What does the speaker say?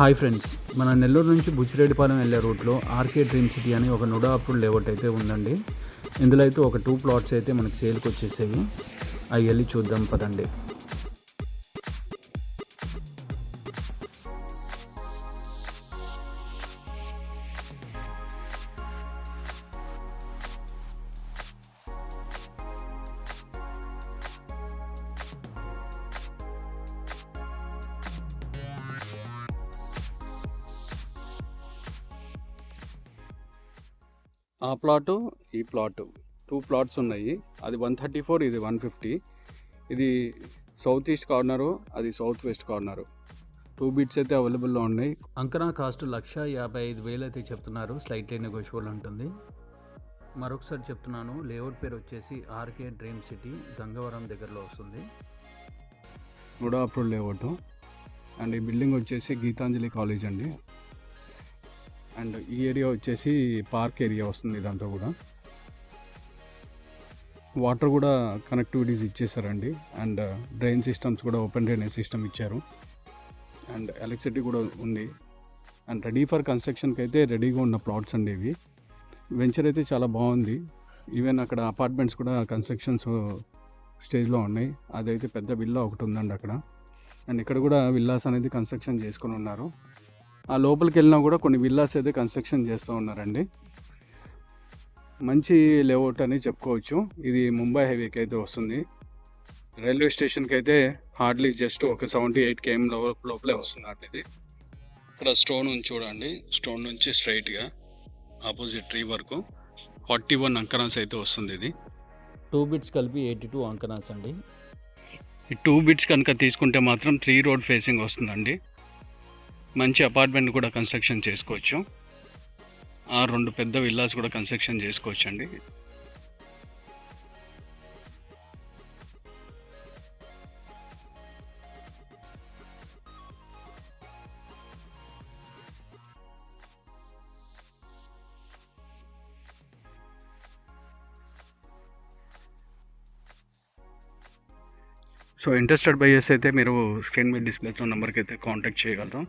Hi friends, మన నెల్లూరు నుంచి బుచ్చిరెడ్డిపాలెం వెళ్ళే రూట్లో ఆర్కే డ్రీమ్ సిటీ అని ఒక నుడా అప్రూవ్డ్ లేఅవుట్ అయితే ఉందండి. ఇందులో అయితే ఒక 2 ప్లాట్స్ అయితే మనకి సేల్కి వచ్చేసాయి. అవి వెళ్ళి చూద్దాం పదండి. ఆ ప్లాటు ఈ ప్లాటు 2 ప్లాట్స్ ఉన్నాయి. అది 134, ఇది 150. ఇది సౌత్ ఈస్ట్ కార్నరు, అది సౌత్ వెస్ట్ కార్నరు. 2 బిట్స్ అయితే అవైలబుల్లో ఉన్నాయి. అంకనా కాస్ట్ 1,55,000 అయితే చెప్తున్నారు. స్లైట్లీ నెగోషియబుల్ ఉంటుంది. మరొకసారి చెప్తున్నాను, లేఅవుట్ పేరు వచ్చేసి ఆర్కే డ్రీమ్ సిటీ, గంగవరం దగ్గరలో వస్తుంది. NUDA approved layout. అండ్ ఈ బిల్డింగ్ వచ్చేసి గీతాంజలి కాలేజ్ అండి. అండ్ ఈ ఏరియా వచ్చేసి పార్క్ ఏరియా వస్తుంది. ఇదంతా కూడా వాటర్ కూడా కనెక్టివిటీస్ ఇచ్చేసారండి. అండ్ డ్రైన్ సిస్టమ్స్ కూడా ఓపెన్ డ్రైనేజ్ సిస్టమ్ ఇచ్చారు. అండ్ ఎలక్ట్రిసిటీ కూడా ఉంది. అండ్ రెడీ ఫర్ కన్స్ట్రక్షన్కి అయితే రెడీగా ఉన్న ప్లాట్స్ అండి ఇవి. వెంచర్ అయితే చాలా బాగుంది. ఈవెన్ అక్కడ అపార్ట్మెంట్స్ కూడా కన్స్ట్రక్షన్స్ స్టేజ్లో ఉన్నాయి. అదైతే పెద్ద విల్లా ఒకటి ఉందండి అక్కడ. అండ్ ఇక్కడ కూడా విల్లాస్ అనేది కన్స్ట్రక్షన్ చేసుకొని ఉన్నారు. ఆ లోపలికి వెళ్ళినా కూడా కొన్ని విల్లాస్ అయితే కన్స్ట్రక్షన్ చేస్తూ ఉన్నారండి. మంచి లేఅవుట్ అని చెప్పుకోవచ్చు. ఇది ముంబై హైవేకి అయితే వస్తుంది. రైల్వే స్టేషన్కి అయితే హార్డ్లీ జస్ట్ ఒక 78 km లోపలే వస్తుంది. ఇది ఇక్కడ స్టోన్ నుంచి చూడండి, స్టోన్ నుంచి స్ట్రైట్గా ఆపోజిట్ ట్రీ వరకు 41 అంకనాస్ అయితే వస్తుంది. ఇది 2 బిట్స్ కలిపి 82 అంకనాస్ అండి. ఈ 2 బిట్స్ కనుక తీసుకుంటే మాత్రం 3 రోడ్ ఫేసింగ్ వస్తుందండి. మంచి అపార్ట్మెంట్ కూడా కన్స్ట్రక్షన్ చేసుకోవచ్చు. ఆ 2 పెద్ద విల్లాస్ కూడా కన్స్ట్రక్షన్ చేసుకోవచ్చు అండి. సో ఇంట్రెస్టెడ్ బయర్స్ అయితే మీరు స్క్రీన్ మీద డిస్ప్లేతో నెంబర్కి అయితే కాంటాక్ట్ చేయగలరు.